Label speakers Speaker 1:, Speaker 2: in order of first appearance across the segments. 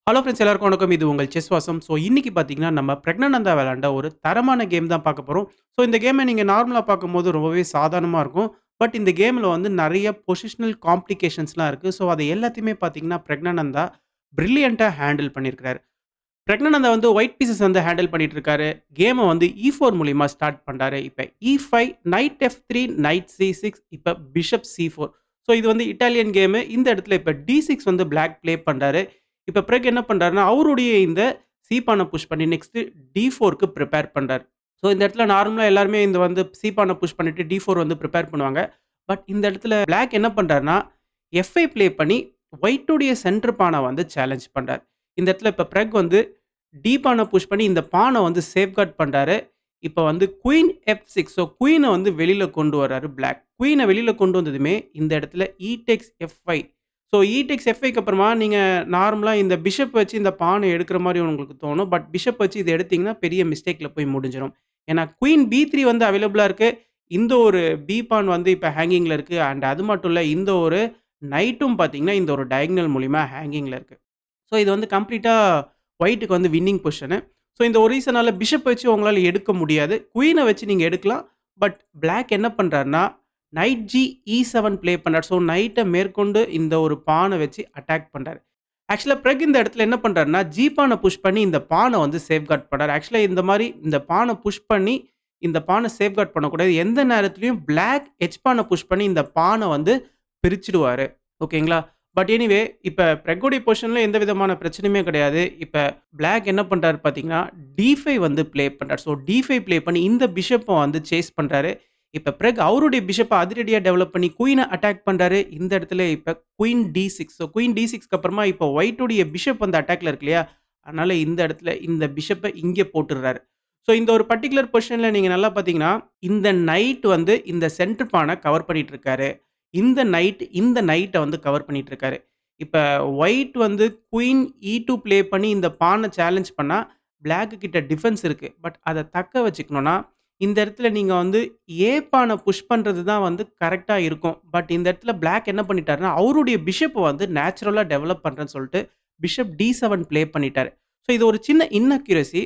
Speaker 1: Hello friends எல்லாருக்கும் வணக்கம். இது உங்கள் செஸ் வாசம். ஸோ இன்னைக்கு பார்த்தீங்கன்னா, நம்ம பிரக்னானந்தா விளையாண்ட ஒரு தரமான கேம் தான் பார்க்க போறோம். ஸோ இந்த கேம நீங்க நார்மலா பார்க்கும்போது ரொம்பவே சாதாரணமா இருக்கும். பட் இந்த கேம்ல வந்து நெறைய பொசிஷனல் காம்ப்ளிகேஷன்ஸ்லாம் இருக்கு. ஸோ அது எல்லாத்தையுமே பார்த்தீங்கன்னா, பிரக்னானந்தா பிரில்லியன்ட்டா ஹேண்டில் பண்ணியிருக்கிறாரு. பிரக்னானந்தா வந்து ஒயிட் பீசஸ் வந்து ஹேண்டில் பண்ணிட்டு இருக்காரு. கேம வந்து E4 மூலியமா ஸ்டார்ட் பண்றாரு. இப்ப E5, night F3, night C6, இப்ப பிஷப் C4. ஸோ இது வந்து இட்டாலியன் கேமு. இந்த இடத்துல இப்ப D6 வந்து பிளாக் ப்ளே பண்றாரு. இப்ப பிறகு என்ன பண்றாருன்னா, அவருடைய இந்த சி பான புஷ் பண்ணி நெக்ஸ்ட் D4க்கு பிரிப்பேர் பண்றாரு. ஸோ இந்த இடத்துல நார்மலா எல்லாருமே இந்த வந்து சி பான புஷ் பண்ணிட்டு D4 வந்து பிரிப்பேர் பண்ணுவாங்க. பட் இந்த இடத்துல பிளாக் என்ன பண்றாருன்னா, F5 ப்ளே பண்ணி ஒயிட்டுடைய சென்டர் பான வந்து சேலஞ்ச் பண்றாரு. இந்த இடத்துல இப்ப பிறகு வந்து டி பான புஷ் பண்ணி இந்த பான வந்து சேஃப்கார்ட் பண்றாரு. இப்ப வந்து குயின் F6 ஸோ குயின வந்து வெளில கொண்டு வராரு பிளாக். குயின வெளில கொண்டு வந்ததுமே இந்த இடத்துல டேக்ஸ் F5. ஸோ டேக்ஸ் F5க்கு அப்புறமா நீங்க நார்மலா இந்த பிஷப் வச்சு இந்த பான எடுக்கிற மாரி உங்களுக்கு தோணும். பட் பிஷப் வச்சு இத எடுத்தீங்கன்னா பெரிய மிஸ்டேக்ல போய் முடிஞ்சிரும். ஏன்னா குயின் B3 வந்து அவைலபிளா இருக்கு. இந்த ஒரு பி பான் வந்து இப்ப ஹேங்கிங்ல இருக்கு. அண்ட் அது மட்டும் இல்ல இந்த ஒரு நைட்டும் பார்த்தீங்கன்னா, இந்த ஒரு டயகனல் மூலியமா ஹேங்கிங்ல இருக்கு. ஸோ இது வந்து கம்ப்ளீட்டா ஒயிட்‌டுக்கு வந்து வின்னிங் பொசிஷனு. ஸோ இந்த ஒரு ரீசனால பிஷப் வச்சு உங்களால எடுக்க முடியாது. குயின வச்சு நீங்க எடுக்கலாம். பட் பிளாக் என்ன பண்றாருன்னா, நைட் E7 ப்ளே பண்றாரு. ஸோ நைட்ட மேற்கொண்டு இந்த ஒரு பான வச்சு அட்டாக் பண்றாரு. ஆக்சுவலா பிறகு இந்த இடத்துல என்ன பண்றாருன்னா, ஜி பான புஷ் பண்ணி இந்த பான வந்து சேஃப்கார்ட் பண்றாரு. ஆக்சுவலா இந்த மாரி இந்த பான புஷ் பண்ணி இந்த பான சேஃப்கார்ட் பண்ணக்கூடாது. எந்த நேரத்திலயும் பிளாக் எச் பான புஷ் பண்ணி இந்த பான வந்து பிரிச்சுடுவாரு. ஓகேங்களா? பட் எனிவே இப்ப பிரெக்கோடைய பொசிஷன்ல எந்த விதமான பிரச்சனையுமே கிடையாது. இப்ப பிளாக் என்ன பண்றாரு பார்த்தீங்கன்னா, D5 வந்து ப்ளே பண்றாரு. ஸோ D5 ப்ளே பண்ணி இந்த பிஷப்ப வந்து சேஸ் பண்றாரு. இப்ப பிறகு அவருடைய பிஷப்ப அதிரடியா டெவலப் பண்ணி குயின அட்டாக் பண்றாரு. இந்த இடத்துல இப்ப குயின் D6. ஸோ குயின் D6க்கு அப்புறமா இப்ப ஒயிட்டுடைய பிஷப் வந்து அட்டாக்ல இருக்கு இல்லையா? அதனால இந்த இடத்துல இந்த பிஷப்ப இங்க போட்டுர்றாரு. ஸோ இந்த ஒரு பர்ட்டிகுலர் பொசிஷன்ல நீங்க நல்லா பார்த்தீங்கன்னா, இந்த நைட் வந்து இந்த சென்டர் பான கவர் பண்ணிட்டு இருக்காரு. இந்த நைட்ட வந்து கவர் பண்ணிட்டு இருக்காரு. இப்ப ஒயிட் வந்து குயின் E2 ப்ளே பண்ணி இந்த பான சேலஞ்ச் பண்ணா, பிளாக் கிட்ட டிஃபென்ஸ் இருக்கு. பட் அத தக்க வச்சுக்கணும்னா, இந்த இடத்துல நீங்க வந்து ஏ பான புஷ் பண்றது தான் வந்து கரெக்ட்டா இருக்கும். பட் இந்த இடத்துல பிளாக் என்ன பண்ணிட்டாருன்னா, அவருடைய பிஷப்ப வந்து நேச்சுரலா டெவலப் பண்றேன்னு சொல்ட்டு, பிஷப் D7 ப்ளே பண்ணிட்டாரு. ஸோ இது ஒரு சின்ன இன்அக்யூரசி.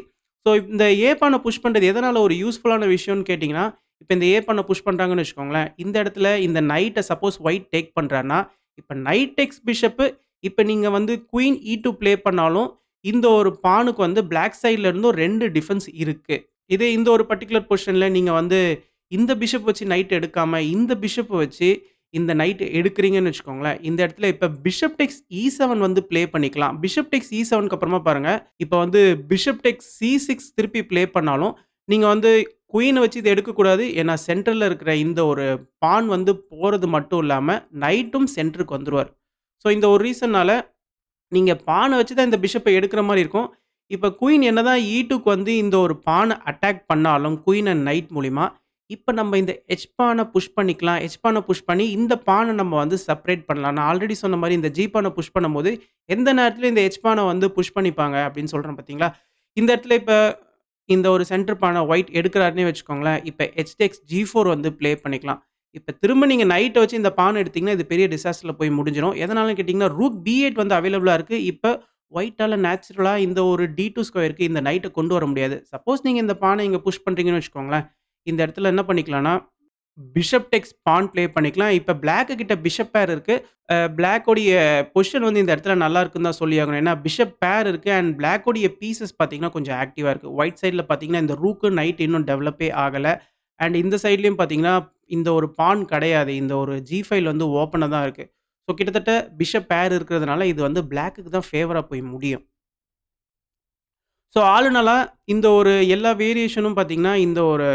Speaker 1: ஸோ இந்த ஏ பான புஷ் பண்றது எதனால ஒரு யூஸ்ஃபுல்லான விஷயம்னு கேட்டீங்கன்னா, இப்ப இந்த ஏ பான புஷ் பண்றாங்கன்னு வச்சுக்கோங்களேன். இந்த இடத்துல இந்த நைட்ட சப்போஸ் ஒயிட் டேக் பண்றார்ன்னா, இப்ப நைட் டேக்ஸ் பிஷப்பு இப்ப நீங்க வந்து குயின் E2 ப்ளே பண்ணாலும், இந்த ஒரு பானுக்கு வந்து பிளாக் சைட்ல இருந்தும் 2 டிஃபென்ஸ் இருக்கு. இதே இந்த ஒரு பர்ட்டிகுலர் பொசிஷன்ல நீங்க வந்து இந்த பிஷப் வச்சு நைட் எடுக்காம, இந்த பிஷப்ப வச்சு இந்த நைட் எடுக்கிறீங்கன்னு வச்சுக்கோங்களேன். இந்த இடத்துல இப்ப பிஷப் டேக்ஸ் E7 வந்து ப்ளே பண்ணிக்கலாம். பிஷப் டேக்ஸ் E7க்கு அப்புறமா பாருங்க, இப்ப வந்து பிஷப் டேக்ஸ் C6 திருப்பி ப்ளே பண்ணாலும், நீங்க வந்து குயின வச்சு இத எடுக்கக்கூடாது. ஏன்னா, சென்டர்ல இருக்கிற இந்த ஒரு பான் வந்து போறது மட்டும் இல்லாம, நைட்டும் சென்டருக்கு வந்துருவாரு. ஸோ இந்த ஒரு ரீசன்னால நீங்க பான வச்சு தான் இந்த பிஷப்ப எடுக்கிற மாரி இருக்கும். இப்ப குயின் என்னதான் E2க்கு வந்து இந்த ஒரு பான அட்டாக் பண்ணாலும், குயின் அண்ட் நைட் மூலியமா, இப்ப நம்ம இந்த எச் பான புஷ் பண்ணிக்கலாம். எச் பான புஷ் பண்ணி இந்த பான நம்ம வந்து செப்பரேட் பண்ணலாம். நான் ஆல்ரெடி சொன்ன மாரி இந்த ஜி பான புஷ் பண்ணும்போது, எந்த நேரத்திலும் இந்த எச் பான வந்து புஷ் பண்ணிப்பாங்க அப்படின்னு சொல்றேன் பார்த்தீங்களா? இந்த இடத்துல இப்ப இந்த ஒரு சென்டர் பான ஒயிட் எடுக்கிறாருன்னே வச்சுக்கோங்களேன். இப்ப எச் டேக்ஸ் G4 வந்து ப்ளே பண்ணிக்கலாம். இப்ப திரும்ப நீங்க நைட்ட வச்சு இந்த பான எடுத்தீங்கன்னா, இது பெரிய டிசாஸ்டர்ல போய் முடிஞ்சிரும். எதனாலன்னு கேட்டீங்கன்னா, ரூக் B8 வந்து அவைலபிளா இருக்கு. இப்ப ஒயிட்டால நேச்சுரலா இந்த ஒரு D2 ஸ்கொயருக்கு இந்த நைட்ட கொண்டு வர முடியாது. சப்போஸ் நீங்க இந்த பான இங்க புஷ் பண்றீங்கன்னு வச்சுக்கோங்களேன். இந்த இடத்துல என்ன பண்ணிக்கலாம்னா, பிஷப் டேக்ஸ் பான் ப்ளே பண்ணிக்கலாம். இப்ப பிளாக் கிட்ட பிஷப் பேர் இருக்கு. பிளாக் உடைய பொசிஷன் வந்து இந்த இடத்துல நல்லா இருக்குன்னு தான் சொல்லியாகணும். ஏன்னா பிஷப் பேர் இருக்கு அண்ட் பிளாக் உடைய பீஸஸ் பார்த்தீங்கன்னா, கொஞ்சம் ஆக்டிவா இருக்கு. ஒயிட் சைட்ல பார்த்தீங்கன்னா, இந்த ரூக்கு, நைட் இன்னும் டெவலப்பே ஆகல. அண்ட் இந்த சைட்லயும் பார்த்தீங்கன்னா, இந்த ஒரு பான் கிடையாது. இந்த ஒரு G5 வந்து ஓப்பனா தான் இருக்கு. ஸோ கிட்டத்தட்ட பிஷப் பேர் இருக்கிறதுனால, இது வந்து பிளாக்குக்கு தான் ஃபேவரா போய் முடியும். ஸோ ஆல் இன் ஆலா இந்த ஒரு எல்லா வேரியேஷனும் பார்த்தீங்கன்னா, இந்த ஒரு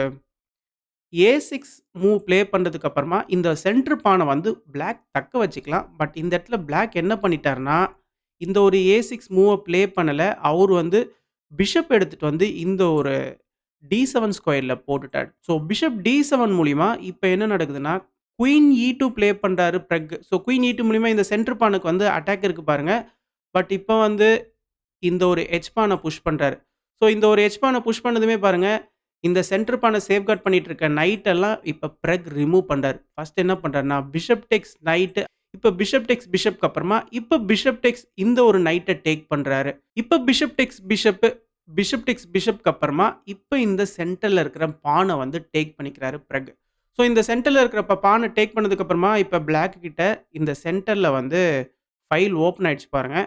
Speaker 1: ஏ6 மூவ் ப்ளே பண்றதுக்கு அப்புறமா, இந்த சென்டர் பான வந்து பிளாக் தக்க வச்சுக்கலாம். பட் இந்த இடத்துல பிளாக் என்ன பண்ணிட்டாருன்னா, இந்த ஒரு ஏ6 மூவ ப்ளே பண்ணல. அவரு வந்து பிஷப் எடுத்துட்டு வந்து இந்த ஒரு டி7 ஸ்கொயர்ல போட்டுட்டாரு. ஸோ பிஷப் டி7 மூலியமா இப்ப என்ன நடக்குதுன்னா, குயின் E2 ப்ளே பண்றாரு பிரெக். ஸோ குயின் E2 மூலியமா இந்த சென்டர் பானுக்கு வந்து அட்டாக் இருக்கு பாருங்க. பட் இப்ப வந்து இந்த ஒரு எச் பான புஷ் பண்றாரு. ஸோ இந்த ஒரு எச் பான புஷ் பண்ணதுமே பாருங்க, இந்த சென்டர் பான சேஃப்கார்ட் பண்ணிட்டு இருக்க நைட் எல்லாம் இப்ப பிரெக் ரிமூவ் பண்றாரு. ஃபர்ஸ்ட் என்ன பண்றாருன்னா, பிஷப் டேக்ஸ் நைட் இப்ப பிஷப் டேக்ஸ் பிஷப்க்கு அப்புறமா, இப்ப பிஷப் டேக்ஸ் இந்த ஒரு நைட்ட டேக் பண்றாரு. இப்ப பிஷப் டேக்ஸ் பிஷப்க்கு அப்புறமா, இப்ப இந்த சென்டர்ல இருக்கிற பான வந்து டேக் பண்ணிக்கிறாரு பிரெக். ஸோ இந்த சென்டர்ல இருக்கிற பான டேக் பண்ணதுக்கு அப்புறமா, இப்ப பிளாக் கிட்ட இந்த சென்டர்ல வந்து ஃபைல் ஓப்பன் ஆயிடுச்சு பாருங்க.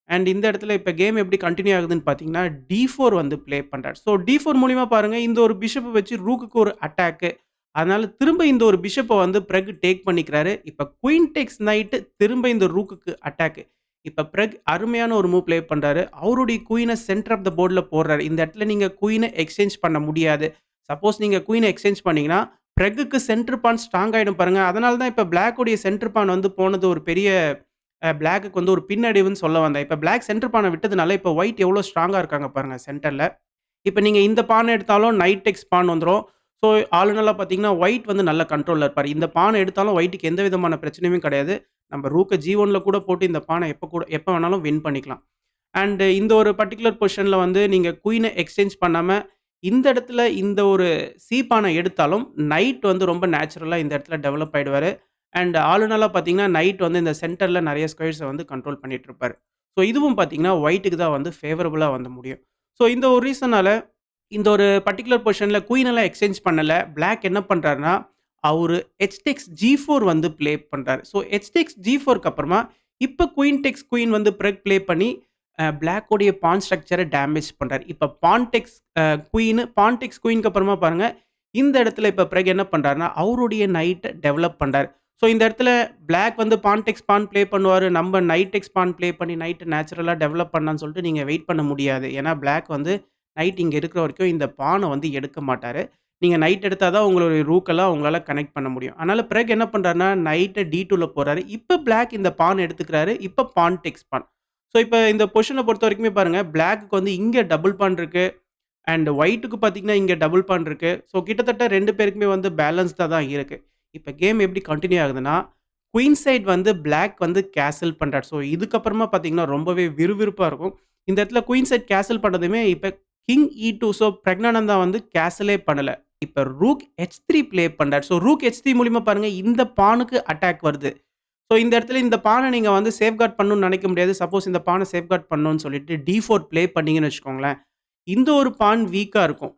Speaker 1: அண்ட் இந்த இடத்துல இப்ப கேம் எப்படி கன்டின்யூ ஆகுதுன்னு பார்த்தீங்கன்னா, டி4 வந்து ப்ளே பண்றாரு. ஸோ டி4 மூலியமா பாருங்க, இந்த ஒரு பிஷப்ப வச்சு ரூக்குக்கு ஒரு அட்டாக்கு. அதனால திரும்ப இந்த ஒரு பிஷப்ப வந்து பிரெக் டேக் பண்ணிக்கிறாரு. இப்ப குயின் டேக்ஸ் நைட் திரும்ப இந்த ரூக்குக்கு அட்டாக்கு. இப்ப பிரெக் அருமையான ஒரு மூவ் ப்ளே பண்றாரு. அவருடைய குயின சென்டர் ஆஃப் த போர்ட்ல போடுறாரு. இந்த இடத்துல நீங்க குயின எக்ஸ்சேஞ்ச் பண்ண முடியாது. சப்போஸ் நீங்க குயின எக்ஸ்சேஞ்ச் பண்ணீங்கன்னா, பிரெக்குக்கு சென்டர் பான் ஸ்ட்ராங் ஆயிடும் பாருங்க. அதனால தான் இப்ப பிளாக் உடைய சென்டர் பான் வந்து போனது ஒரு பெரிய பிளாக்குக்கு வந்து ஒரு பின்னடைவுன்னு சொல்ல வந்தேன். இப்ப பிளாக் சென்டர் பான விட்டதுனால, இப்ப ஒயிட் எவ்வளோ ஸ்ட்ராங்கா இருக்காங்க பாருங்க சென்டர்ல. இப்ப நீங்க இந்த பான் எடுத்தாலும் நைட் டெக்ஸ் பான் வந்துரும். ஸோ ஆல் இன் ஆலா பார்த்தீங்கன்னா, ஒயிட் வந்து நல்ல கண்ட்ரோல்ல இருப்பாரு. இந்த பான எடுத்தாலும் ஒயிட்‌க்கு எந்த விதமான பிரச்சனையுமே கிடையாது. நம்ம ரூக்க G1ல கூட போட்டு இந்த பான எப்ப வேணாலும் வின் பண்ணிக்கலாம். அண்ட் இந்த ஒரு பர்ட்டிகுலர் பொசிஷன்ல வந்து நீங்க குயின எக்ஸ்சேஞ்ச் பண்ணாம, இந்த இடத்துல இந்த ஒரு சி பான எடுத்தாலும், நைட் வந்து ரொம்ப நேச்சுரலா இந்த இடத்துல டெவலப் ஆயிடுவாரு. அண்ட் ஆல் இன் ஆலா பார்த்தீங்கன்னா, நைட் வந்து இந்த சென்டர்ல நெறைய ஸ்கொயர்ஸ வந்து கண்ட்ரோல் பண்ணிட்டு இருப்பாரு. ஸோ இதுவும் பார்த்தீங்கன்னா, ஒயிட்‌க்கு தான் வந்து ஃபேவரபிளா வந்து முடியும். ஸோ இந்த ஒரு ரீசனால இந்த ஒரு பர்ட்டிகுலர் பொசிஷன்ல குயின் எல்லாம் எக்ஸ்சேஞ்ச் பண்ணல. பிளாக் என்ன பண்றாருன்னா, அவரு ஹெச் டேக்ஸ் G4 வந்து ப்ளே பண்றாரு. ஸோ ஹெச் டேக்ஸ் G4க்கு அப்புறமா, இப்ப குயின் டேக்ஸ் குயின் வந்து பிரெக் ப்ளே பண்ணி, பிளாக் உடைய பான் ஸ்ட்ரக்சர டேமேஜ் பண்றாரு. இப்ப பான் டேக்ஸ் குயின்க்கு அப்புறமா பாருங்க, இந்த இடத்துல இப்ப பிரெக் என்ன பண்றாருன்னா, அவருடைய நைட்ட டெவலப் பண்றாரு. ஸோ இந்த இடத்துல பிளாக் வந்து பான் டேக்ஸ் பான் ப்ளே பண்ணுவாரு. நம்ம நைட் டேக்ஸ் பான் ப்ளே பண்ணி நைட் நேச்சுரலா டெவலப் பண்ணலான்னு சொல்லிட்டு நீங்க வெயிட் பண்ண முடியாது. ஏன்னா பிளாக் வந்து நைட் இங்க இருக்கிற வரைக்கும் இந்த பான வந்து எடுக்க மாட்டாரு. நீங்க நைட் எடுத்தா தான் உங்களுடைய ரூக்கெல்லாம் உங்களால கனெக்ட் பண்ண முடியும். அதனால பிறகு என்ன பண்றாருன்னா, நைட்ட D2ல போறாரு. இப்ப பிளாக் இந்த பான் எடுத்துக்கிறாரு. இப்ப பான் டேக்ஸ் பான். ஸோ இப்ப இந்த பொசிஷன பொறுத்தவரைக்குமே பாருங்க, பிளாக்‌க்கு வந்து இங்க டபுள் பான் இருக்கு. அண்ட் ஒயிட்‌க்கு பார்த்தீங்கன்னா, இங்க டபுள் பான் இருக்கு. ஸோ கிட்டத்தட்ட 2 பேருக்குமே வந்து பேலன்ஸ்டா தான் இருக்கு. இப்ப கேம் எப்படி கன்டின்யூ ஆகுதுன்னா, குயின் சைட் வந்து பிளாக் வந்து கேசல் பண்றாரு. ஸோ இதுக்கப்புறமா பார்த்தீங்கன்னா, ரொம்பவே விறுவிறுப்பா இருக்கும். இந்த இடத்துல குயின் சைட் கேசல் பண்ணதுமே, இப்ப கிங் E2 ஸோ பிரக்னானந்தா வந்து கேசலே பண்ணல. இப்ப ரூக் H3 ப்ளே பண்றாரு. ஸோ ரூக் H3 மூலியமா பாருங்க, இந்த பானுக்கு அட்டாக் வருது. ஸோ இந்த இடத்துல இந்த பான நீங்க வந்து சேஃப்கார்ட் பண்ணணும்னு நெனைக்க முடியாது. சப்போஸ் இந்த பான சேஃப்கார்ட் பண்ணணும்னு சொல்லிட்டு D4 ப்ளே பண்ணீங்கன்னு வச்சுக்கோங்களேன், இந்த ஒரு பான் வீக்கா இருக்கும்.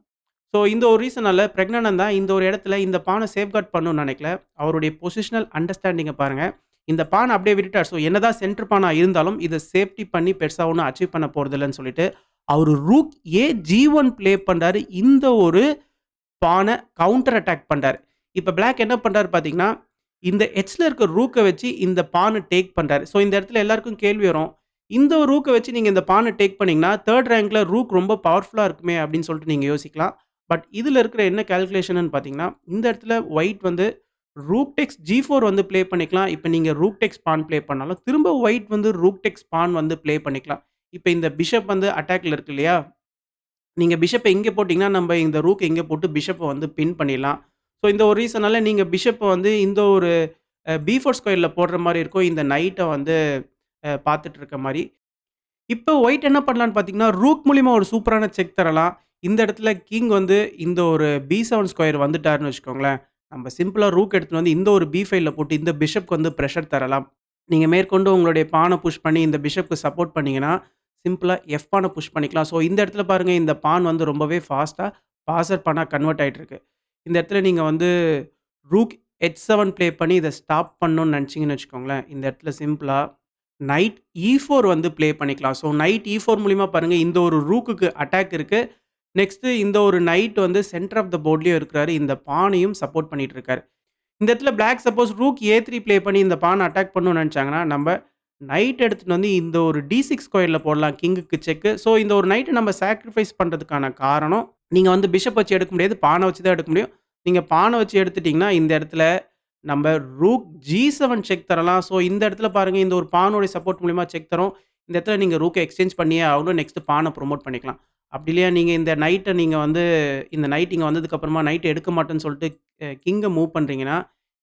Speaker 1: ஸோ இந்த ஒரு ரீசனால பிரக்னானந்தா இந்த ஒரு இடத்துல இந்த பான சேஃப்கார்ட் பண்ணணும்னு நெனைக்கல. அவருடைய பொசிஷனல் அண்டர்ஸ்டாண்டிங்க பாருங்க. இந்த பான அப்படியே விட்டுட்டார். ஸோ என்னதான் சென்டர் பானா இருந்தாலும், இத சேஃப்டி பண்ணி பெருசா ஒண்ணும் அச்சீவ் பண்ண போறதில்லன்னு சொல்லிட்டு, அவரு ரூக் G1 ப்ளே பண்றாரு. இந்த ஒரு பான கவுண்டர் அட்டாக் பண்றாரு. இப்ப பிளாக் என்ன பண்றாரு பார்த்தீங்கன்னா, இந்த எட்ஜ்ல இருக்க ரூக்க வச்சு இந்த பான டேக் பண்றாரு. ஸோ இந்த இடத்துல எல்லாருக்கும் கேள்வி வரும். இந்த ரூக்க வச்சு நீங்க இந்த பான டேக் பண்ணீங்கன்னா, 3 ரேங்க்ல ரூக் ரொம்ப பவர்ஃபுல்லா இருக்குமே அப்படின்னு சொல்லிட்டு நீங்க யோசிக்கலாம். பட் இதுல இருக்கிற என்ன கால்குலேஷன்னு பார்த்தீங்கன்னா, இந்த இடத்துல ஒயிட் வந்து ரூக் டேக்ஸ் G4 வந்து ப்ளே பண்ணிக்கலாம். இப்ப நீங்க ரூக் டேக்ஸ் பான் ப்ளே பண்ணாலும், திரும்ப ஒயிட் வந்து ரூக் டேக்ஸ் பான் வந்து ப்ளே பண்ணிக்கலாம். இப்ப இந்த பிஷப் வந்து அட்டாக்ல இருக்கு இல்லையா? நீங்க பிஷப்ப இங்க போட்டீங்கன்னா, நம்ப இந்த ரூக் இங்க போட்டு பிஷப்ப வந்து பின் பண்ணிடலாம். ஸோ இந்த ஒரு ரீசனால நீங்க பிஷப்ப வந்து இந்த ஒரு B4 ஸ்கொயர்ல போடுற மாரி இருக்கும். இந்த நைட்ட வந்து பார்த்துட்டு இருக்க மாரி. இப்ப ஒயிட் என்ன பண்ணலான்னு பார்த்தீங்கன்னா, ரூக் மூலியமா ஒரு சூப்பரான செக் தரலாம். இந்த இடத்துல கிங் வந்து இந்த ஒரு B7 ஸ்கொயர் வந்துட்டாருன்னு வச்சுக்கோங்களேன். நம்ம சிம்பிளா ரூக் எடுத்துட்டு வந்து இந்த ஒரு B5ல போட்டு இந்த பிஷப்க்கு வந்து பிரஷர் தரலாம். நீங்க மேற்கொண்டு உங்களுடைய பான புஷ் பண்ணி இந்த பிஷப்க்கு சப்போர்ட் பண்ணீங்கன்னா, சிம்பிளா எஃப் பான புஷ் பண்ணிக்கலாம். ஸோ இந்த இடத்துல பாருங்க இந்த பான் வந்து ரொம்பவே ஃபாஸ்ட்டா பாசர் பானா கன்வெர்ட் ஆயிட்டு இருக்கு. இந்த இடத்துல நீங்க வந்து ரூக் H7 ப்ளே பண்ணி இத ஸ்டாப் பண்ணணும்னு நெனச்சீங்கன்னு வச்சுக்கோங்களேன். இந்த இடத்துல சிம்பிளா நைட் E4 வந்து ப்ளே பண்ணிக்கலாம். ஸோ நைட் E4 மூலியமா பாருங்க இந்த ஒரு ரூக்குக்கு அட்டாக் இருக்கு. நெக்ஸ்ட்டு இந்த ஒரு நைட் வந்து சென்டர் ஆஃப் த போர்ட்லயும் இருக்கிறாரு. இந்த பானையும் சப்போர்ட் பண்ணிட்டு இருக்காரு. இந்த இடத்துல black suppose rook A3 play பண்ணி இந்த பான அட்டாக் பண்ணணும்னு நெனச்சாங்கன்னா, நம்ப நைட் எடுத்துட்டு வந்து இந்த ஒரு D6 ஸ்கொயர்ல போடலாம் கிங்குக்கு செக்கு. ஸோ இந்த ஒரு நைட்ட நம்ம சாக்ரிஃபைஸ் பண்றதுக்கான காரணம், நீங்க வந்து பிஷப் வச்சு எடுக்க முடியாது. பான வச்சு தான் எடுக்க முடியும். நீங்க பான வச்சு எடுத்துட்டீங்கன்னா, இந்த இடத்துல நம்ப ரூக் G7 செக் தரலாம். ஸோ இந்த இடத்துல பாருங்க இந்த ஒரு பானோட சப்போர்ட் மூலியமா செக் தரும். இந்த இடத்துல நீங்க ரூக்க எக்ஸ்சேஞ்ச் பண்ணியே ஆகணும். நெக்ஸ்ட் பான புரமோட் பண்ணிக்கலாம். அப்படி இல்லையா நீங்க இந்த நைட்ட நீங்க வந்து இந்த நைட் இங்க வந்ததுக்கு அப்புறமா நைட் எடுக்க மாட்டேன்னு சொல்லிட்டு கிங்க மூவ் பண்றீங்கன்னா,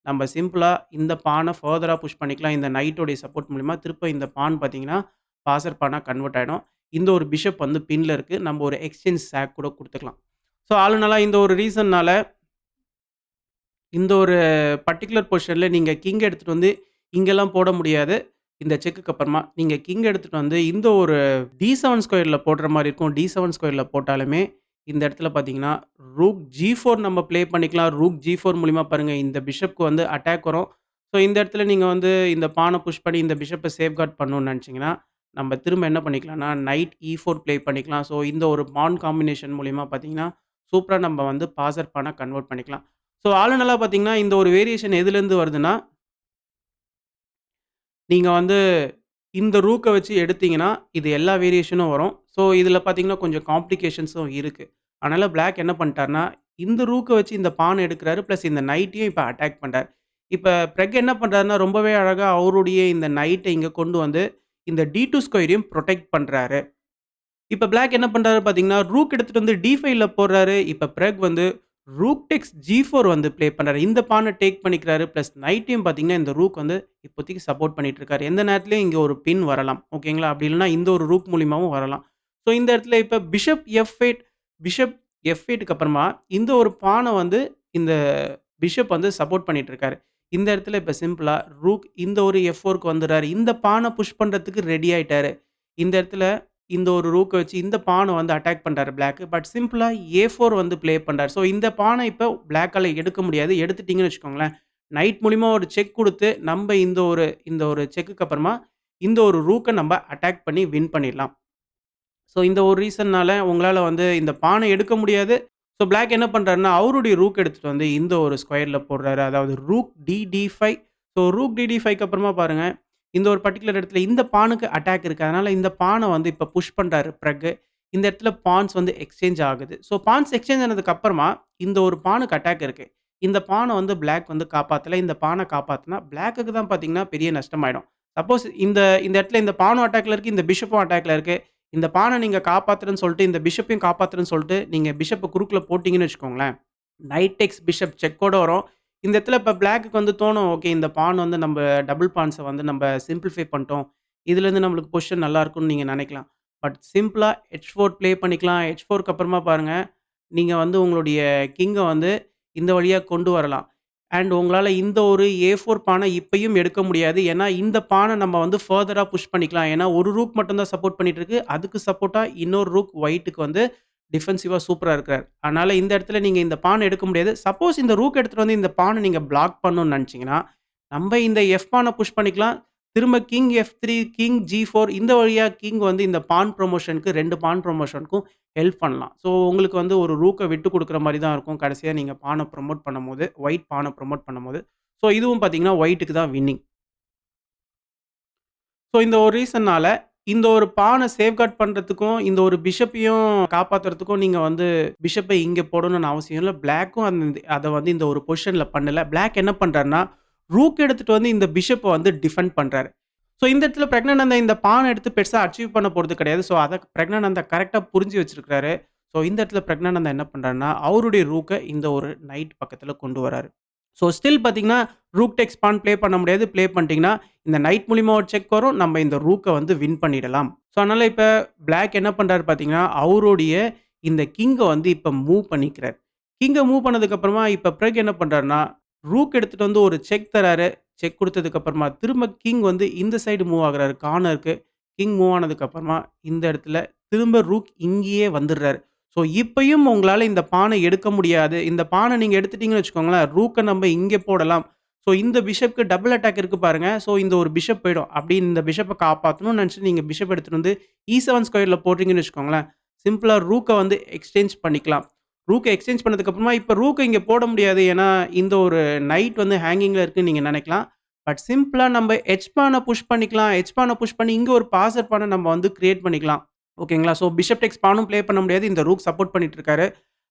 Speaker 1: நம்ம சிம்பிளா இந்த பான ஃபர்தரா புஷ் பண்ணிக்கலாம். இந்த நைட்டோடைய சப்போர்ட் மூலியமா திருப்ப இந்த பான் பார்த்தீங்கன்னா, பாசர் பானா கன்வெர்ட் ஆயிடும். இந்த ஒரு பிஷப் வந்து பின்ல இருக்கு. நம்ம ஒரு எக்ஸ்சேஞ்ச் சாக் கூட குடுத்துக்கலாம். ஸோ ஆல் இன் ஆலா இந்த ஒரு ரீசன்னால இந்த ஒரு பர்ட்டிகுலர் பொசிஷன்ல நீங்க கிங் எடுத்துட்டு வந்து இங்கெல்லாம் போட முடியாது. இந்த செக்குக்கு அப்புறமா. நீங்க கிங் எடுத்துட்டு வந்து இந்த ஒரு டி7 ஸ்கொயர்ல போடுற மாரி இருக்கும். டி7 ஸ்கொயர்ல போட்டாலுமே, இந்த இடத்துல பார்த்தீங்கன்னா, ரூக் ஜி4 நம்ம ப்ளே பண்ணிக்கலாம். ரூக் ஜி4 மூலியமா பாருங்க இந்த பிஷப்க்கு வந்து அட்டாக் வரும். ஸோ இந்த இடத்துல நீங்க வந்து இந்த பான புஷ் பண்ணி இந்த பிஷப்ப சேஃப்கார்ட் பண்ணணும்னு நெனச்சீங்கன்னா, நம்ம திரும்ப என்ன பண்ணிக்கலாம்னா, நைட் இ4 ப்ளே பண்ணிக்கலாம். ஸோ இந்த ஒரு பான் காம்பினேஷன் மூலியமா பார்த்தீங்கன்னா, சூப்பரா நம்ம வந்து பாசர் பானா கன்வெர்ட் பண்ணிக்கலாம். ஸோ ஆல் இன் ஆலா பார்த்தீங்கன்னா, இந்த ஒரு வேரியேஷன் எதுலேருந்து வருதுன்னா, நீங்க வந்து இந்த ரூக்க வச்சு எடுத்தீங்கன்னா, இது எல்லா வேரியேஷனும் வரும். ஸோ இதில பார்த்தீங்கன்னா, கொஞ்சம் காம்ப்ளிகேஷன்ஸும் இருக்கு. அதனால பிளாக் என்ன பண்ணிட்டாருன்னா, இந்த ரூக்க வச்சு இந்த பான் எடுக்குறாரு. பிளஸ் இந்த நைட்டையும் இப்ப அட்டாக் பண்றாரு. இப்ப பிரெக் என்ன பண்றாருன்னா, ரொம்பவே அழகா அவருடைய இந்த நைட்ட இங்க கொண்டு வந்து, இந்த டி2 ஸ்கொயரையும் புரொடெக்ட் பண்றாரு. இப்ப பிளாக் என்ன பண்றாரு பார்த்தீங்கன்னா, ரூக் எடுத்துட்டு வந்து டி5ல போடுறாரு. இப்ப பிரெக் வந்து ரூக் டேக்ஸ் ஜி4 வந்து ப்ளே பண்றாரு. இந்த பான டேக் பண்ணிக்கிறாரு. பிளஸ் நைட்டையும் பார்த்தீங்கன்னா, இந்த ரூக் வந்து இப்போதைக்கு சப்போர்ட் பண்ணிட்டு இருக்காரு. எந்த நேரத்திலயும் இங்க ஒரு பின் வரலாம். ஓகேங்களா? அப்படி இல்லன்னா இந்த ஒரு ரூக் மூலியமாவும் வரலாம். ஸோ இந்த இடத்துல இப்ப பிஷப் எஃப்8க்கு அப்புறமா இந்த ஒரு பான வந்து இந்த பிஷப் வந்து சப்போர்ட் பண்ணிட்டு இருக்காரு. இந்த இடத்துல இப்ப சிம்பிளா ரூக் இந்த ஒரு எஃப்4க்கு வந்துறாரு. இந்த பான புஷ் பண்றதுக்கு ரெடி ஆயிட்டாரு. இந்த இடத்துல இந்த ஒரு ரூக்க வச்சு இந்த பான வந்து அட்டாக் பண்றாரு பிளாக். பட் சிம்பிளா ஏ4 வந்து ப்ளே பண்றாரு. ஸோ இந்த பான இப்ப பிளாக்கால எடுக்க முடியாது. எடுத்துட்டீங்கன்னு வச்சுக்கோங்களேன், நைட் மூலியமா ஒரு செக் குடுத்து, நம்ப இந்த ஒரு செக்குக்கு அப்புறமா இந்த ஒரு ரூக்க நம்ப அட்டாக் பண்ணி வின் பண்ணிடலாம். ஸோ இந்த ஒரு ரீசன்னால உங்களால வந்து இந்த பான எடுக்க முடியாது. ஸோ பிளாக் என்ன பண்றாருன்னா, அவருடைய ரூக் எடுத்துட்டு வந்து இந்த ஒரு ஸ்கொயர்ல போடுறாரு. அதாவது ரூக் டி5. ஸோ ரூக் டி5க்கு அப்புறமா பாருங்க, இந்த ஒரு பர்ட்டிகுலர் இடத்துல இந்த பானுக்கு அட்டாக் இருக்கு. அதனால இந்த பான வந்து இப்ப புஷ் பண்றாரு பிறகு. இந்த இடத்துல பான்ஸ் வந்து எக்ஸ்சேஞ்ச் ஆகுது. ஸோ பான்ஸ் எக்ஸ்சேஞ்ச் ஆனதுக்கு அப்புறமா, இந்த ஒரு பானுக்கு அட்டாக் இருக்கு. இந்த பான வந்து பிளாக் வந்து காப்பாத்தல. இந்த பான காப்பாத்துனா, பிளாக்குக்கு தான் பார்த்தீங்கன்னா பெரிய நஷ்டமாயிடும். சப்போஸ் இந்த இந்த இடத்துல இந்த பானும் அட்டாக்ல இருக்கு. இந்த பிஷப்பும் அட்டாக்ல இருக்கு. இந்த பான நீங்க காப்பாத்துறேன்னு சொல்ட்டு, இந்த பிஷப்பையும் காப்பாத்துறேன்னு சொல்ட்டு, நீங்க பிஷப்ப குறுக்குல போட்டீங்கன்னு வச்சுக்கோங்களேன், நைட் டேக்ஸ் பிஷப் செக்கோட வரும். இந்த இடத்துல இப்ப பிளாக்குக்கு வந்து தோணும், ஓகே இந்த பான் வந்து நம்ப டபுள் பான்ஸ வந்து நம்ப சிம்ப்ளிஃபை பண்ணிட்டோம். இதுலேருந்து நம்மளுக்கு பொசிஷன் நல்லா இருக்கும்னு நீங்க நெனைக்கலாம். பட் சிம்பிளா H4 ப்ளே பண்ணிக்கலாம். H4க்கு அப்புறமா பாருங்க, நீங்க வந்து உங்களுடைய கிங்க வந்து இந்த வழியா கொண்டு வரலாம். அண்ட் உங்களால இந்த ஒரு ஏ4 பான இப்பயும் எடுக்க முடியாது. ஏன்னா, இந்த பான நம்ம வந்து ஃபர்தரா புஷ் பண்ணிக்கலாம். ஏன்னா, ஒரு ரூக் மட்டும் தான் சப்போர்ட் பண்ணிட்டு இருக்கு. அதுக்கு சப்போர்ட்டா இன்னொரு ரூக் ஒயிட்‌க்கு வந்து டிஃபென்சிவா சூப்பரா இருக்காரு. அதனால இந்த இடத்துல நீங்க இந்த பான் எடுக்க முடியாது. சப்போஸ் இந்த ரூக் எடுத்துட்டு வந்து இந்த பான நீங்க பிளாக் பண்ணணும்னு நெனச்சீங்கன்னா, நம்ப இந்த எஃப் பான புஷ் பண்ணிக்கலாம். திரும்ப கிங் எஃப்3, கிங் ஜி4 இந்த வழியா கிங் வந்து இந்த பான் புரமோஷனுக்கு 2 பான் புரமோஷனுக்கும் ஹெல்ப் பண்ணலாம். ஸோ உங்களுக்கு வந்து ஒரு ரூக்க விட்டு குடுக்குற மாரி தான் இருக்கும். கடைசியா நீங்க பான புரமோட் பண்ணும்போது, ஒயிட் பான புரமோட் பண்ணும்போது. ஸோ இதுவும் பார்த்தீங்கன்னா, ஒயிட்‌க்கு தான் வின்னிங். ஸோ இந்த ஒரு ரீசன்னால, இந்த ஒரு பான சேஃப்கார்ட் பண்றதுக்கும், இந்த ஒரு பிஷப்பையும் காப்பாத்துறதுக்கும் நீங்க வந்து பிஷப்ப இங்க போடணும்னு அவசியம் இல்ல. பிளாக்கும் அத வந்து இந்த ஒரு பொசிஷன்ல பண்ணல. பிளாக் என்ன பண்றாருன்னா, ரூக் எடுத்துட்டு வந்து இந்த பிஷப்ப வந்து டிஃபெண்ட் பண்றாரு. ஸோ இந்த இடத்துல பிரக்னானந்தா இந்த பான எடுத்து பெருசா அச்சீவ் பண்ண போறது கிடையாது. ஸோ அத பிரக்னானந்தா கரெக்ட்டா புரிஞ்சு வச்சிருக்காரு. ஸோ இந்த இடத்துல பிரக்னானந்தா என்ன பண்றாருன்னா, அவருடைய ரூக்க இந்த ஒரு நைட் பக்கத்துல கொண்டு வராரு. ஸோ ஸ்டில் பார்த்தீங்கன்னா, ரூக் டேக்ஸ் பான் ப்ளே பண்ண முடியாது. ப்ளே பண்ணிட்டீங்கன்னா, இந்த நைட் மூலியமா ஒரு செக் வரும். நம்ம இந்த ரூக்க வந்து வின் பண்ணிடலாம். ஸோ அதனால இப்ப பிளாக் என்ன பண்றாரு பார்த்தீங்கன்னா, அவருடைய இந்த கிங்க வந்து இப்ப மூவ் பண்ணிக்கிறார். கிங்க மூவ் பண்ணதுக்கு அப்புறமா இப்ப பிறகு என்ன பண்றாருன்னா, ரூக் எடுத்துட்டு வந்து ஒரு செக் தராரு. செக் குடுத்ததுக்கு அப்புறமா திரும்ப கிங் வந்து இந்த சைடு மூவ் ஆகுறாரு கார்னருக்கு. கிங் மூவ் ஆனதுக்கு அப்புறமா இந்த இடத்துல திரும்ப ரூக் இங்கேயே வந்துடுறாரு. ஸோ இப்பயும் உங்களால இந்த பான எடுக்க முடியாது. இந்த பான நீங்க எடுத்துட்டீங்கன்னு வச்சுக்கோங்களேன், ரூக்க நம்ப இங்க போடலாம். ஸோ இந்த பிஷப்க்கு டபுள் அட்டாக் இருக்கு பாருங்க. ஸோ இந்த ஒரு பிஷப் போயிடும். அப்படி இந்த பிஷப்ப காப்பாத்தணும்னு நெனச்சுட்டு நீங்க பிஷப் எடுத்துட்டு வந்து E7 ஸ்கொயர்ல போடுறீங்கன்னு வச்சுக்கோங்களேன், சிம்பிளா ரூக்க வந்து எக்ஸ்சேஞ்ச் பண்ணிக்கலாம். ரூக்க எக்ஸ்சேஞ்ச் பண்ணதுக்கு அப்புறமா இப்ப ரூக்க இங்க போட முடியாது. ஏன்னா, இந்த ஒரு நைட் வந்து ஹேங்கிங்ல இருக்குன்னு நீங்க நெனைக்கலாம். பட் சிம்பிளா நம்ப எச் பான புஷ் பண்ணிக்கலாம். எச் பான புஷ் பண்ணி இங்க ஒரு பாசர் பான நம்ம வந்து கிரியேட் பண்ணிக்கலாம். ஓகேங்களா? ஸோ பிஷப் டேக்ஸ் பானும் ப்ளே பண்ண முடியாது. இந்த ரூக் சப்போர்ட் பண்ணிட்டு இருக்காரு.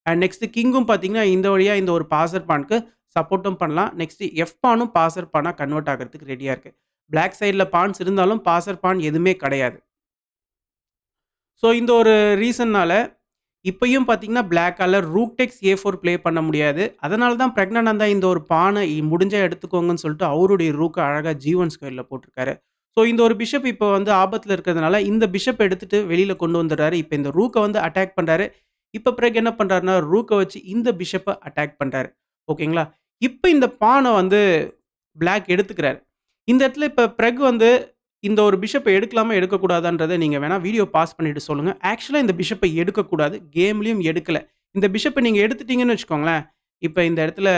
Speaker 1: அண்ட் நெக்ஸ்ட் கிங்கும் பார்த்தீங்கன்னா, இந்த வழியா இந்த ஒரு பாசர் பானுக்கு சப்போர்ட்டும் பண்ணலாம். நெக்ஸ்ட் எஃப் பானும் பாசர் பானா கன்வெர்ட் ஆகுறதுக்கு ரெடியா இருக்கு. பிளாக் சைட்ல பான்ஸ் இருந்தாலும் பாசர் பான் எதுவுமே கிடையாது. ஸோ இந்த ஒரு ரீசன்னால இப்பயும் பார்த்தீங்கன்னா, பிளாக்கால ரூக் டேக்ஸ் ஏ4 ப்ளே பண்ண முடியாது. அதனால தான் பிரக்னானந்தா இந்த ஒரு பான முடிஞ்சா எடுத்துக்கோங்கன்னு சொல்லிட்டு அவருடைய ரூக்க அழகா ஜி1 ஸ்கொயர்ல போட்டிருக்காரு. ஸோ இந்த ஒரு பிஷப் இப்ப வந்து ஆபத்துல இருக்கிறதுனால, இந்த பிஷப் எடுத்துட்டு வெளியில கொண்டு வந்துடுறாரு. இப்ப இந்த ரூக்க வந்து அட்டாக் பண்றாரு. இப்ப பிறகு என்ன பண்றாருன்னா, ரூக்க வச்சு இந்த பிஷப்ப அட்டாக் பண்றாரு. ஓகேங்களா? இப்ப இந்த பான வந்து பிளாக் எடுத்துக்கிறாரு. இந்த இடத்துல இப்ப பிரெக் வந்து இந்த ஒரு பிஷப்ப எடுக்கலாமா, எடுக்கக்கூடாதான்றத நீங்க வேணா வீடியோ பாஸ் பண்ணிட்டு சொல்லுங்க. ஆக்சுவலா இந்த பிஷப்ப எடுக்கக்கூடாது. கேம்லயும் எடுக்கல. இந்த பிஷப்ப நீங்க எடுத்துட்டீங்கன்னு வச்சுக்கோங்களேன், இப்ப இந்த இடத்துல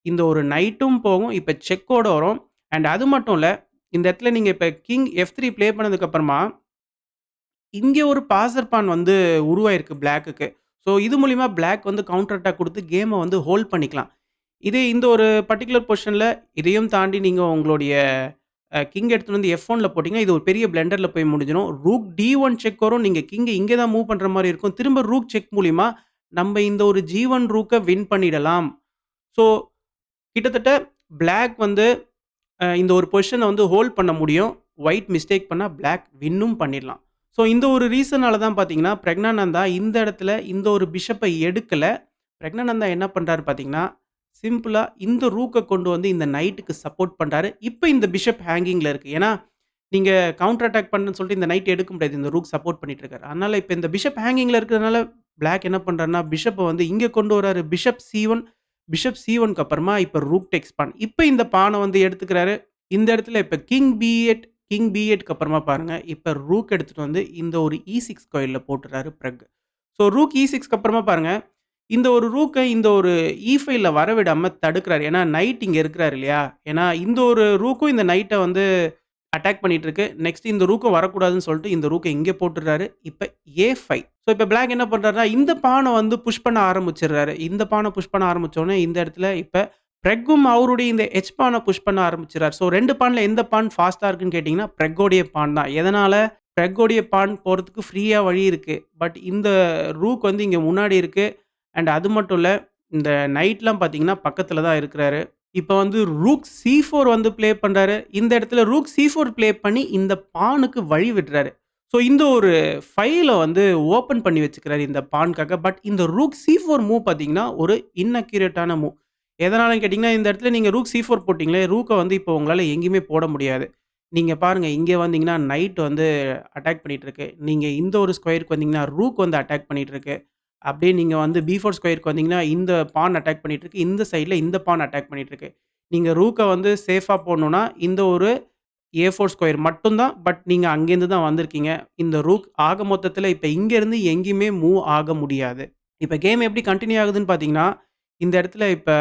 Speaker 1: இந்த ஒரு நைட்டும் போகும். இப்ப செக்கோட வரும். அண்ட் அது மட்டும் இல்ல, இந்த இடத்துல நீங்க இப்ப கிங் F3 ப்ளே பண்ணதுக்கு அப்புறமா, இங்க ஒரு பாசர் பான் வந்து உருவாயிருக்கு பிளாக்குக்கு. ஸோ இது மூலியமா பிளாக் வந்து கவுண்டர் அட்டாக் குடுத்து கேம வந்து ஹோல்ட் பண்ணிக்கலாம். இதே இந்த ஒரு பர்ட்டிகுலர் பொசிஷன்ல இதையும் தாண்டி நீங்க உங்களுடைய கிங் எடுத்துட்டு வந்து F1ல போட்டீங்கன்னா, இது ஒரு பெரிய பிளண்டர்ல போய் முடிஞ்சிரும். ரூக் D1 செக் வரும். நீங்க கிங்க இங்க தான் மூவ் பண்ற மாரி இருக்கும். திரும்ப ரூக் செக் மூலியமா நம்ம இந்த ஒரு G1 ரூக்க வின் பண்ணிடலாம். ஸோ கிட்டத்தட்ட பிளாக் வந்து இந்த ஒரு பொசிஷன வந்து ஹோல்ட் பண்ண முடியும். ஒயிட் மிஸ்டேக் பண்ணா பிளாக் வின்னும் பண்ணிடலாம். ஸோ இந்த ஒரு ரீசனால தான் பார்த்தீங்கன்னா, பிரக்னானந்தா இந்த இடத்துல இந்த ஒரு பிஷப்ப எடுக்கல. பிரக்னானந்தா என்ன பண்றாரு பார்த்தீங்கன்னா, சிம்பிளா இந்த ரூக்க கொண்டு வந்து இந்த நைட்‌க்கு சப்போர்ட் பண்றாரு. இப்ப இந்த பிஷப் ஹேங்கிங்ல இருக்கு. ஏன்னா, நீங்க கவுண்டர் அட்டாக் பண்ணணும்னு சொல்லிட்டு இந்த நைட் எடுக்க முடியாது. இந்த ரூக் சப்போர்ட் பண்ணிட்டு இருக்காரு. அதனால இப்ப இந்த பிஷப் ஹேங்கிங்ல இருக்கிறதுனால பிளாக் என்ன பண்றாருன்னா, பிஷப்ப வந்து இங்க கொண்டு வராரு. பிஷப் C1க்கு அப்புறமா இப்ப ரூக் டேக்ஸ் பான். இப்ப இந்த பான வந்து எடுத்துக்கிறாரு. இந்த இடத்துல இப்ப கிங் B8க்கு அப்புறமா பாருங்க, இப்ப ரூக் எடுத்துட்டு வந்து இந்த ஒரு E6 ஸ்கொயர்ல போட்டுறாரு பிரெக். ஸோ ரூக் E6க்கு அப்புறமா பாருங்க, இந்த ஒரு ரூக்க இந்த ஒரு E5ல வரவிடாம தடுக்கிறாரு. ஏன்னா, நைட் இங்க இருக்கிறாரு இல்லையா? ஏன்னா, இந்த ஒரு ரூக்கும் இந்த நைட்ட வந்து அட்டாக் பண்ணிட்டு இருக்கு. நெக்ஸ்ட் இந்த ரூக்கும் வரக்கூடாதுன்னு சொல்லிட்டு இந்த ரூக்க இங்க போட்டுறாரு. இப்ப A5. ஸோ இப்ப பிளாக் என்ன பண்றாருன்னா, இந்த பான வந்து புஷ் பண்ண ஆரம்பிச்சுடுறாரு. இந்த பான புஷ் பண்ண ஆரம்பிச்சோனே, இந்த இடத்துல இப்ப பிரெக்கும் அவருடைய இந்த எச் பான புஷ் பண்ண ஆரம்பிச்சுறாரு. ஸோ 2 பான்ல எந்த பான் ஃபாஸ்ட்டா இருக்குன்னு கேட்டீங்கன்னா, பிரெக்கோடைய பான் தான். எதனால? பிரெக்கோடைய பான் போறதுக்கு ஃப்ரீயா வழி இருக்கு. பட் இந்த ரூக் வந்து இங்க முன்னாடி இருக்கு. அண்ட் அது மட்டும் இல்ல, இந்த நைட்லாம் பார்த்தீங்கன்னா, பக்கத்துல தான் இருக்கிறாரு. இப்ப வந்து ரூக் C4 வந்து ப்ளே பண்றாரு. இந்த இடத்துல ரூக் C4 ப்ளே பண்ணி இந்த பானுக்கு வழி விடுறாரு. ஸோ இந்த ஒரு ஃபைல வந்து ஓப்பன் பண்ணி வச்சுக்கிறாரு இந்த பான்க்காக. பட் இந்த ரூக் C4 மூவ் பார்த்தீங்கன்னா, ஒரு இன்அக்யூரேட்டான மூவ். எதனாலன்னு கேட்டீங்கன்னா, இந்த இடத்துல நீங்க ரூக் C4 போட்டீங்களே, ரூக்க வந்து இப்போ உங்களால எங்கேயுமே போட முடியாது. நீங்க பாருங்க, இங்க வந்தீங்கன்னா நைட் வந்து அட்டாக் பண்ணிட்டு இருக்கு. நீங்க இந்த ஒரு ஸ்கொயருக்கு வந்தீங்கன்னா, ரூக் வந்து அட்டாக் பண்ணிட்டு இருக்கு. அப்படியே நீங்க வந்து B4 ஸ்கொயருக்கு வந்தீங்கன்னா, இந்த பான் அட்டாக் பண்ணிட்டு இருக்கு. இந்த சைட்ல இந்த பான் அட்டாக் பண்ணிட்டு இருக்கு. நீங்க ரூக்க வந்து சேஃபா போடணும்னா, இந்த ஒரு A4 ஸ்கொயர் மட்டும் தான். பட் நீங்க அங்கேருந்து தான் வந்திருக்கீங்க. இந்த ரூக் ஆக மொத்தத்தில இப்ப இங்கேருந்து எங்கேயுமே மூவ் ஆக முடியாது. இப்ப கேம் எப்படி கன்டின்யூ ஆகுதுன்னு பார்த்தீங்கன்னா, இந்த இடத்துல இப்ப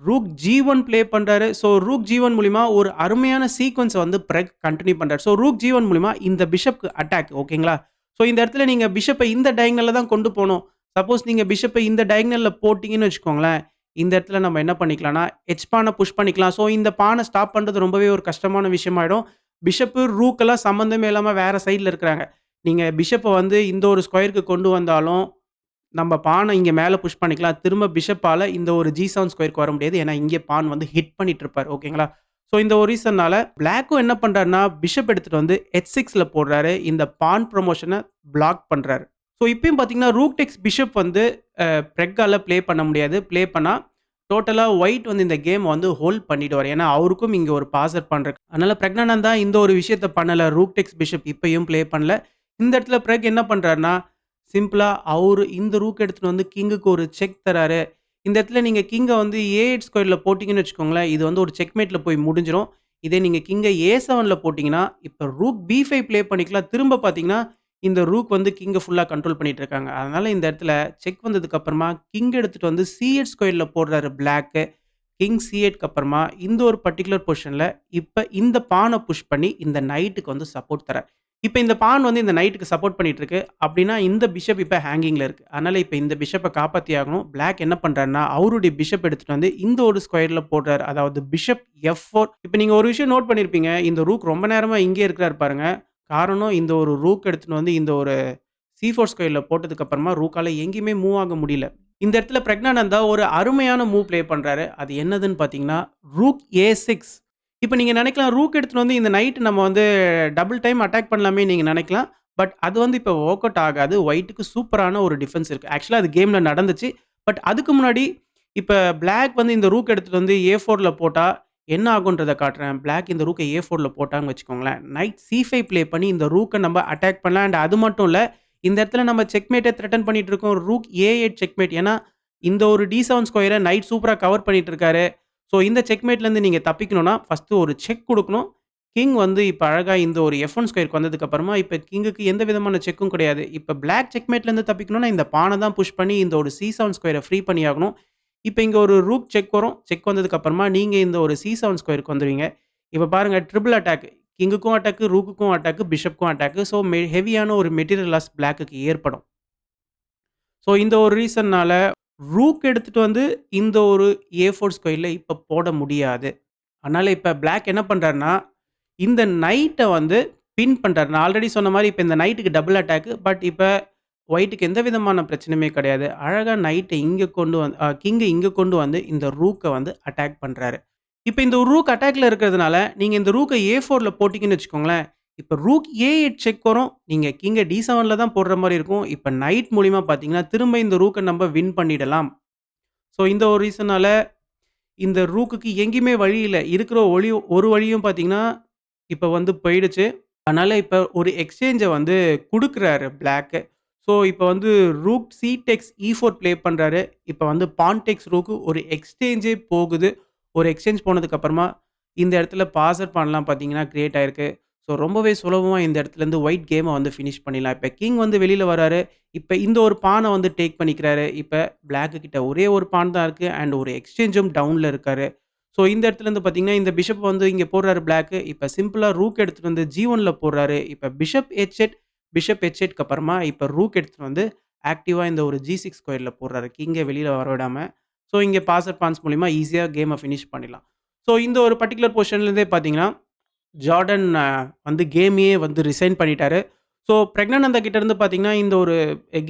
Speaker 1: ரூக் G1 ப்ளே பண்றாரு. ஸோ ரூக் G1 மூலியமா ஒரு அருமையான சீக்வென்ஸ வந்து பிரெக் கன்டின்யூ பண்றாரு. ஸோ ரூக் G1 மூலியமா இந்த பிஷப்க்கு அட்டாக் ஓகேங்களா? ஸோ இந்த இடத்துல நீங்க பிஷப்ப இந்த டயகனல்ல தான் கொண்டு போணும். சப்போஸ் நீங்க பிஷப்ப இந்த டயகனல்ல போட்டீங்கன்னு வச்சுக்கோங்களேன், இந்த இடத்துல நம்ம என்ன பண்ணிக்கலாம்னா, எச் பான புஷ் பண்ணிக்கலாம். ஸோ இந்த பான ஸ்டாப் பண்றது ரொம்பவே ஒரு கஷ்டமான விஷயமாயிடும். பிஷப்பு, ரூக்கெல்லாம் சம்மந்தமே இல்லாம வேற சைட்ல இருக்கிறாங்க. நீங்க பிஷப்ப வந்து இந்த ஒரு ஸ்கொயருக்கு கொண்டு வந்தாலும், நம்ம பான இங்க மேல புஷ் பண்ணிக்கலாம். திரும்ப பிஷப்பால இந்த ஒரு G7 ஸ்கொயருக்கு வர முடியாது. ஏன்னா, இங்கே பான் வந்து ஹிட் பண்ணிட்டு இருப்பாரு. ஓகேங்களா? ஸோ இந்த ஒரு ரீசன்னால பிளாக்கும் என்ன பண்றாருன்னா, பிஷப் எடுத்துட்டு வந்து H6ல போடுறாரு. இந்த பான் ப்ரமோஷன பிளாக் பண்றாரு. ஸோ இப்பயும் பார்த்தீங்கன்னா, ரூக் டேக்ஸ் பிஷப் வந்து பிரெக்கால ப்ளே பண்ண முடியாது. ப்ளே பண்ணா டோட்டலா ஒயிட் வந்து இந்த கேம் வந்து ஹோல்ட் பண்ணிடுவாரு. ஏன்னா, அவருக்கும் இங்க ஒரு பாசர் பான் இருக்கு. அதனால பிரக்னானந்தா இந்த ஒரு விஷயத்த பண்ணல. ரூக் டேக்ஸ் பிஷப் இப்பயும் ப்ளே பண்ணல. இந்த இடத்துல பிரெக் என்ன பண்றாருன்னா, சிம்பிளா அவரு இந்த ரூக் எடுத்துட்டு வந்து கிங்குக்கு ஒரு செக் தராரு. இந்த இடத்துல நீங்க கிங்க வந்து A8 ஸ்கொயர்ல போட்டீங்கன்னு வச்சுக்கோங்களேன், இது வந்து ஒரு செக்மேட்ல போய் முடிஞ்சிரும். இதே நீங்க கிங்க A7ல போட்டீங்கன்னா, இப்ப ரூக் B5 ப்ளே பண்ணிக்கலாம். திரும்ப பார்த்தீங்கன்னா, இந்த ரூக் வந்து கிங்க ஃபுல்லா கண்ட்ரோல் பண்ணிட்டு இருக்காங்க. அதனால இந்த இடத்துல செக் வந்ததுக்கு அப்புறமா கிங் எடுத்துட்டு வந்து C8 ஸ்கொயர்ல போடுறாரு பிளாக்கு. கிங் C8க்கு அப்புறமா இந்த ஒரு பர்ட்டிகுலர் பொசிஷன்ல இப்ப இந்த பான புஷ் பண்ணி இந்த நைட்‌க்கு வந்து சப்போர்ட் தரார். இப்ப இந்த பான் வந்து இந்த நைட்‌க்கு சப்போர்ட் பண்ணிட்டு இருக்கு. அப்டின்னா இந்த பிஷப் இப்ப ஹேங்கிங்ல இருக்கு. அதனால இப்ப இந்த பிஷப்ப காப்பாத்தி ஆகணும். பிளாக் என்ன பண்றாருன்னா, அவருடைய பிஷப் எடுத்துட்டு வந்து இந்த ஒரு ஸ்கொயர்ல போடுறாரு. அதாவது பிஷப் F4. இப்ப நீங்க ஒரு விஷயம் நோட் பண்ணியிருப்பீங்க. இந்த ரூக் ரொம்ப நேரமா இங்கேயே இருக்கிறாரு பாருங்க. காரணம் இந்த ஒரு ரூக் எடுத்துட்டு வந்து இந்த ஒரு C4 ஸ்கொயர்ல போட்டதுக்கு அப்புறமா ரூக்கால எங்கேயுமே மூவ் ஆக முடியல. இந்த இடத்துல பிரக்னானந்தா ஒரு அருமையான மூவ் ப்ளே பண்றாரு. அது என்னதுன்னு பார்த்தீங்கன்னா, ரூக் A6. இப்ப நீங்க நெனைக்கலாம், ரூக் எடுத்துட்டு வந்து இந்த நைட் நம்ம வந்து டபுள் டைம் அட்டாக் பண்ணலாமே நீங்க நெனைக்கலாம். பட் அது வந்து இப்ப வொர்க் அவுட் ஆகாது. ஒயிட்‌க்கு சூப்பரான ஒரு டிஃபென்ஸ் இருக்கு. ஆக்சுவலா அது கேம்ல நடந்துச்சு. பட் அதுக்கு முன்னாடி இப்ப பிளாக் வந்து இந்த ரூக் எடுத்துட்டு வந்து A4ல போட்டா என்ன ஆகுன்றத காட்டுறேன். பிளாக் இந்த ரூக்க A4ல போட்டாங்கன்னு வச்சுக்கோங்களேன், நைட் C5 ப்ளே பண்ணி இந்த ரூக்க நம்ம அட்டாக் பண்ணலாம். அண்ட் அது மட்டும் இல்ல, இந்த இடத்துல நம்ம செக்மேட்ட த்ரெட்டன் பண்ணிட்டு இருக்கோம். Rook A8 checkmate. ஏன்னா, இந்த ஒரு D7 ஸ்கொயர நைட் சூப்பரா கவர் பண்ணிட்டு இருக்காரு. ஸோ இந்த செக்மேட்லேருந்து நீங்க தப்பிக்கணும்னா, ஃபர்ஸ்ட்டு ஒரு செக் குடுக்கணும். கிங் வந்து இப்ப அழகா இந்த ஒரு F1 ஸ்கொயர்க்கு வந்ததுக்கப்புறமா, இப்ப கிங்குக்கு எந்த விதமான செக்கும் கிடையாது. இப்ப பிளாக் செக்மேட்லேருந்து தப்பிக்கணும்னா, இந்த பான தான் புஷ் பண்ணி இந்த ஒரு C7 ஸ்கொயர ஃப்ரீ பண்ணியாகணும். இப்ப இங்க ஒரு ரூக் செக் வரும். செக் வந்ததுக்கப்புறமா, நீங்க இந்த ஒரு C7 ஸ்கொயருக்கு வந்துருவீங்க. இப்ப பாருங்க ட்ரிபிள் அட்டாக். கிங்குக்கும் அட்டாக்கு, ரூக்குக்கும் அட்டாக்கு, பிஷப்க்கும் அட்டாக்கு. ஸோ ஹெவியான ஒரு மெட்டீரியல் லாஸ் பிளாக்குக்கு ஏற்படும். ஸோ இந்த ஒரு ரீசன்னால ரூக் எடுத்துட்டு வந்து இந்த ஒரு A4 ஸ்கொயர்ல இப்ப போட முடியாது. அதனால இப்ப பிளாக் என்ன பண்றாருன்னா, இந்த நைட்ட வந்து பின் பண்றாரு. நான் ஆல்ரெடி சொன்ன மாரி இப்ப இந்த நைட்டுக்கு டபுள் அட்டாக். பட் இப்ப ஒயிட்‌க்கு எந்த விதமான பிரச்சனையுமே கிடையாது. அழகா நைட்ட இங்க கொண்டு கிங்க இங்க கொண்டு வந்து இந்த ரூக்க வந்து அட்டாக் பண்றாரு. இப்ப இந்த ரூக் அட்டாக்ல இருக்கிறதுனால, நீங்க இந்த ரூக்க A4ல போட்டீங்கன்னு வச்சுக்கோங்களேன், இப்ப ரூக் A8 செக் வரும். நீங்க கிங்க D7ல தான் போடுற மாரி இருக்கும். இப்ப நைட் மூலியமா பார்த்தீங்கன்னா, திரும்ப இந்த ரூக்க நம்ப வின் பண்ணிடலாம். ஸோ இந்த ஒரு ரீசனால இந்த ரூக்குக்கு எங்கேயுமே வழி இல்ல. இருக்கிற ஒரு வழியும் பார்த்தீங்கன்னா, இப்ப வந்து போயிடுச்சு. அதனால இப்ப ஒரு எக்ஸ்சேஞ்ச வந்து குடுக்குறாரு பிளாக்கு. ஸோ இப்ப வந்து rook C tax E4 play பண்றாரு. இப்ப வந்து பான் டேக்ஸ் ரூக்கு ஒரு எக்ஸ்சேஞ்சே போகுது. ஒரு எக்ஸ்சேஞ்ச் போனதுக்கு அப்புறமா, இந்த இடத்துல பாசர் பான்லாம் பார்த்தீங்கன்னா கிரியேட் ஆயிருக்கு. ஸோ ரொம்பவே சுலபமா இந்த இடத்துலருந்து ஒயிட் கேம வந்து ஃபினிஷ் பண்ணிடலாம். இப்ப கிங் வந்து வெளில வராரு. இப்ப இந்த ஒரு பான வந்து டேக் பண்ணிக்கிறாரு. இப்ப பிளாக்கு கிட்ட ஒரே ஒரு பான் தான் இருக்கு. அண்ட் ஒரு எக்ஸ்சேஞ்சும் டவுன்ல இருக்காரு. ஸோ இந்த இடத்துலருந்து பார்த்தீங்கன்னா, இந்த பிஷப் வந்து இங்க போடுறாரு பிளாக்கு. இப்ப சிம்பிளா ரூக் எடுத்துட்டு வந்து G1ல போடுறாரு. இப்ப பிஷப் H8க்கு அப்புறமா இப்ப ரூக் எடுத்துட்டு வந்து ஆக்டிவா இந்த ஒரு G6 ஸ்கொயர்ல போடுறாரு. கிங்க வெளில வர விடாம. ஸோ இங்க பாசர் பான்ஸ் மூலியமா ஈஸியா கேம ஃபினிஷ் பண்ணிடலாம். ஸோ இந்த ஒரு பர்ட்டிகுலர் பொசிஷன்லேருந்தே பார்த்தீங்கன்னா, ஜார்டன் வந்து கேமையே வந்து ரிசைன் பண்ணிட்டாரு. ஸோ பிரக்னானந்தா கிட்ட இருந்து பார்த்தீங்கன்னா, இந்த ஒரு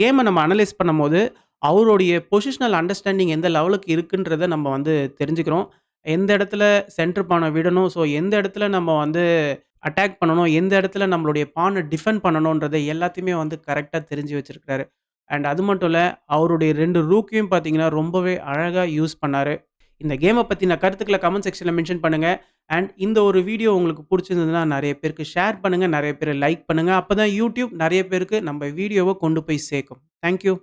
Speaker 1: கேம நம்ம அனலைஸ் பண்ணும்போது, அவருடைய பொசிஷனல் அண்டர்ஸ்டாண்டிங் எந்த லெவலுக்கு இருக்குன்றத நம்ம வந்து தெரிஞ்சுக்கிறோம். எந்த இடத்துல சென்டர் பான விடணும். ஸோ எந்த இடத்துல நம்ம வந்து அட்டாக் பண்ணணும். எந்த இடத்துல நம்மளுடைய பான டிஃபெண்ட் பண்ணணும்ன்றத எல்லாத்தையுமே வந்து கரெக்ட்டா தெரிஞ்சு வச்சிருக்காரு. அண்ட் அது மட்டும் இல்ல, அவருடைய 2 ரூக்கையும் பார்த்தீங்கன்னா, ரொம்பவே அழகா யூஸ் பண்ணாரு. இந்த கேம பத்தின கருத்துக்கள கமெண்ட் செக்ஷன்ல மென்ஷன் பண்ணுங்க. அண்ட் இந்த ஒரு வீடியோ உங்களுக்கு புடிச்சிருந்ததுன்னா, நெறைய பேருக்கு ஷேர் பண்ணுங்க. நெறைய பேர் லைக் பண்ணுங்க. அப்பதான் YouTube நெறைய பேருக்கு நம்ம வீடியோவ கொண்டு போய் சேர்க்கும். Thank you.